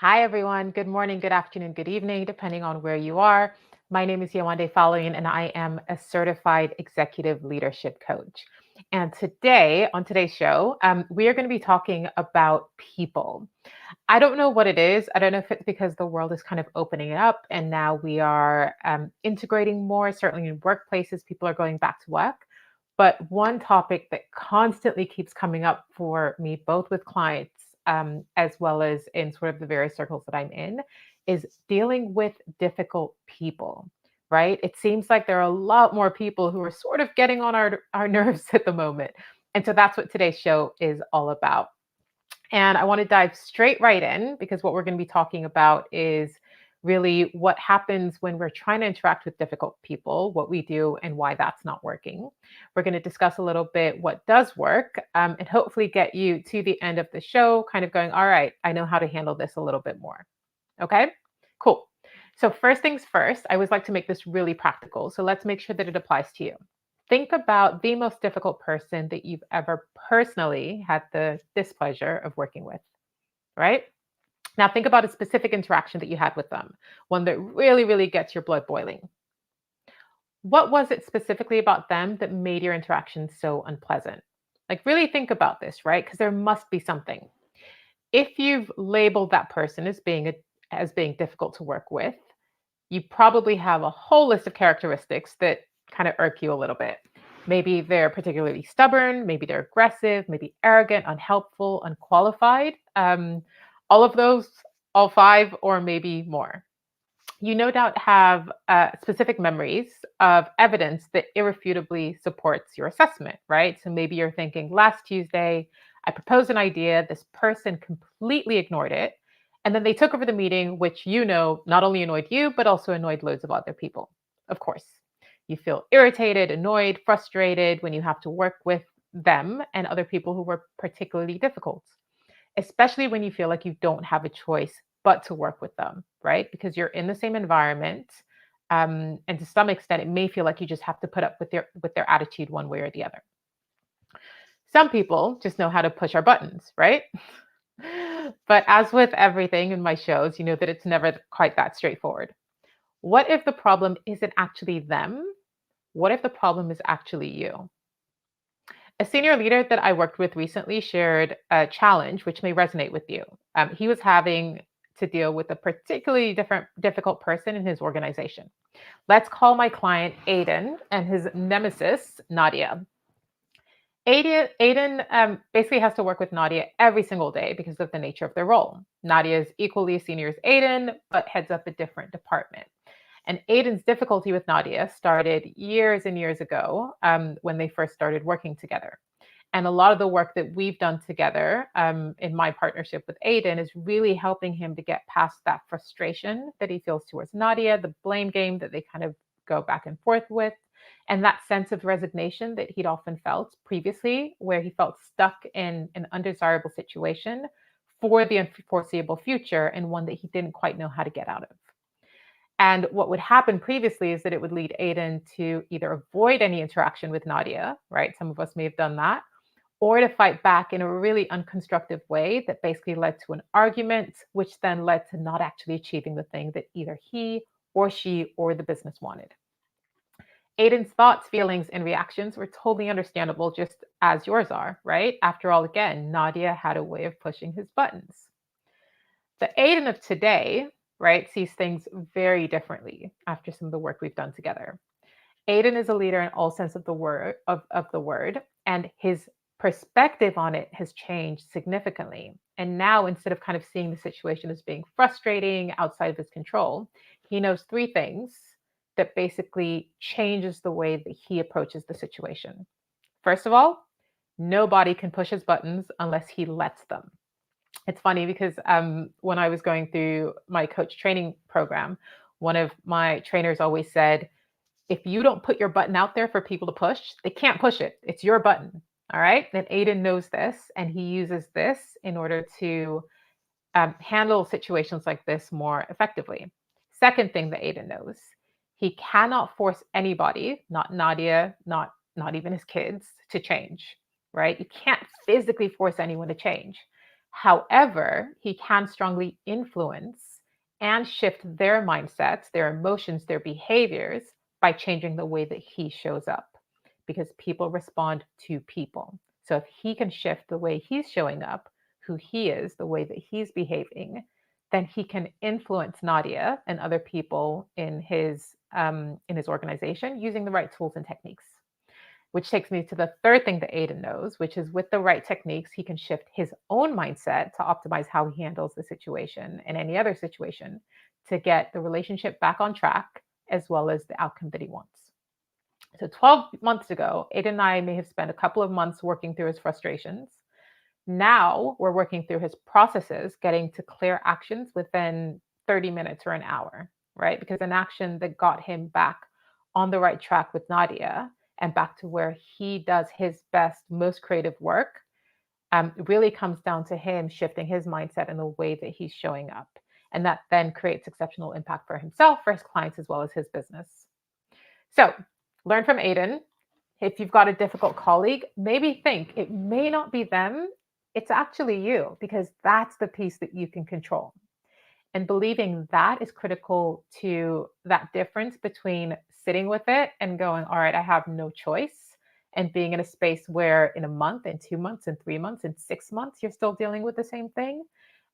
Hi, everyone. Good morning, good afternoon, good evening, depending on where you are. My name is Yewande Faloyin, and I am a certified executive leadership coach. And today, on today's show, we are going to be talking about people. I don't know what it is. I don't know if it's because the world is kind of opening up and now we are integrating more. Certainly in workplaces, people are going back to work. But one topic that constantly keeps coming up for me, both with clients as well as in sort of the various circles that I'm in, is dealing with difficult people, right? It seems like there are a lot more people who are sort of getting on our nerves at the moment. And so that's what today's show is all about. And I want to dive straight right in because what we're going to be talking about is really what happens when we're trying to interact with difficult people, what we do, and why that's not working. We're going to discuss a little bit what does work and hopefully get you to the end of the show, kind of going, all right, I know how to handle this a little bit more. Okay, cool. So, first things first, I always like to make this really practical. So, let's make sure that it applies to you. Think about the most difficult person that you've ever personally had the displeasure of working with, right? Now, think about a specific interaction that you had with them, one that really, really gets your blood boiling. What was it specifically about them that made your interaction so unpleasant? Like, really think about this, right? Because there must be something. If you've labeled that person as being difficult to work with, you probably have a whole list of characteristics that kind of irk you a little bit. Maybe they're particularly stubborn, maybe they're aggressive, maybe arrogant, unhelpful, unqualified. All of those, all five, or maybe more. You no doubt have specific memories of evidence that irrefutably supports your assessment, right? So maybe you're thinking, last Tuesday, I proposed an idea, this person completely ignored it. And then they took over the meeting, which not only annoyed you, but also annoyed loads of other people. Of course, you feel irritated, annoyed, frustrated when you have to work with them and other people who were particularly difficult, especially when you feel like you don't have a choice but to work with them, right? Because you're in the same environment. And to some extent, it may feel like you just have to put up with their attitude one way or the other. Some people just know how to push our buttons, right? But as with everything in my shows, you know that it's never quite that straightforward. What if the problem isn't actually them? What if the problem is actually you? A senior leader that I worked with recently shared a challenge which may resonate with you. He was having to deal with a particularly difficult person in his organization. Let's call my client Aiden and his nemesis, Nadia. Aiden basically has to work with Nadia every single day because of the nature of their role. Nadia is equally as senior as Aiden, but heads up a different department. And Aiden's difficulty with Nadia started years and years ago when they first started working together. And a lot of the work that we've done together in my partnership with Aiden is really helping him to get past that frustration that he feels towards Nadia, the blame game that they kind of go back and forth with, and that sense of resignation that he'd often felt previously, where he felt stuck in an undesirable situation for the unforeseeable future and one that he didn't quite know how to get out of. And what would happen previously is that it would lead Aiden to either avoid any interaction with Nadia, right? Some of us may have done that, or to fight back in a really unconstructive way that basically led to an argument, which then led to not actually achieving the thing that either he or she or the business wanted. Aiden's thoughts, feelings, and reactions were totally understandable, just as yours are, right? After all, again, Nadia had a way of pushing his buttons. The Aiden of today, right, sees things very differently after some of the work we've done together. Aiden is a leader in all sense of the word, and his perspective on it has changed significantly. And now, instead of kind of seeing the situation as being frustrating, outside of his control, he knows three things that basically changes the way that he approaches the situation. First of all, nobody can push his buttons unless he lets them. It's funny because when I was going through my coach training program, one of my trainers always said, if you don't put your button out there for people to push, they can't push it. It's your button. All right. And Aiden knows this, and he uses this in order to handle situations like this more effectively. Second thing that Aiden knows, he cannot force anybody, not Nadia, not even his kids, to change. Right? You can't physically force anyone to change. However, he can strongly influence and shift their mindsets, their emotions, their behaviors by changing the way that he shows up because people respond to people. So if he can shift the way he's showing up, who he is, the way that he's behaving, then he can influence Nadia and other people in his organization using the right tools and techniques. Which takes me to the third thing that Aiden knows, which is with the right techniques, he can shift his own mindset to optimize how he handles the situation and any other situation to get the relationship back on track as well as the outcome that he wants. So 12 months ago, Aiden and I may have spent a couple of months working through his frustrations. Now we're working through his processes, getting to clear actions within 30 minutes or an hour, right? Because an action that got him back on the right track with Nadia and back to where he does his best, most creative work really comes down to him shifting his mindset and the way that he's showing up. And that then creates exceptional impact for himself, for his clients, as well as his business. So learn from Aiden. If you've got a difficult colleague, maybe think it may not be them, it's actually you, because that's the piece that you can control. And believing that is critical to that difference between sitting with it and going, all right, I have no choice, and being in a space where in a month, in 2 months, in 3 months, in 6 months, you're still dealing with the same thing,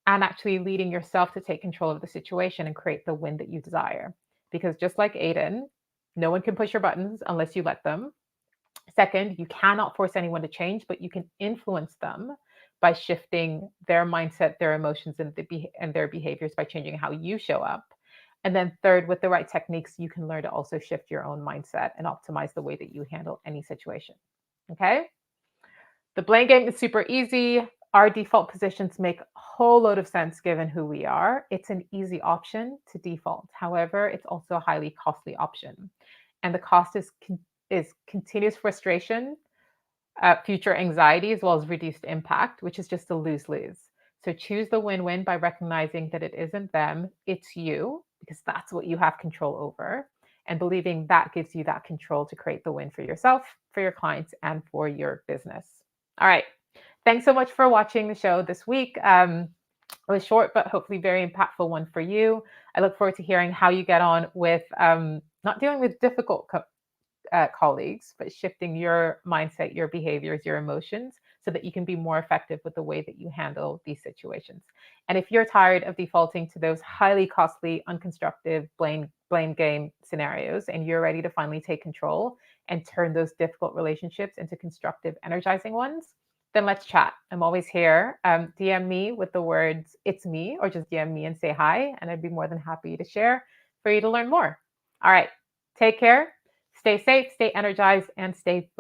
and actually leading yourself to take control of the situation and create the win that you desire. Because just like Aiden, no one can push your buttons unless you let them. Second, you cannot force anyone to change, but you can influence them by shifting their mindset, their emotions, and their behaviors by changing how you show up. And then third, with the right techniques, you can learn to also shift your own mindset and optimize the way that you handle any situation. Okay? The blame game is super easy. Our default positions make a whole load of sense given who we are. It's an easy option to default. However, it's also a highly costly option. And the cost is continuous frustration, future anxiety, as well as reduced impact, which is just a lose-lose. So choose the win-win by recognizing that it isn't them, it's you, because that's what you have control over. And believing that gives you that control to create the win for yourself, for your clients, and for your business. All right. Thanks so much for watching the show this week. It was short, but hopefully very impactful one for you. I look forward to hearing how you get on with not dealing with difficult colleagues, but shifting your mindset, your behaviors, your emotions, so that you can be more effective with the way that you handle these situations. And if you're tired of defaulting to those highly costly, unconstructive blame game scenarios, and you're ready to finally take control and turn those difficult relationships into constructive, energizing ones, then let's chat. I'm always here. DM me with the words, it's me, or just DM me and say hi. And I'd be more than happy to share for you to learn more. All right. Take care. Stay safe, stay energized, and stay focused.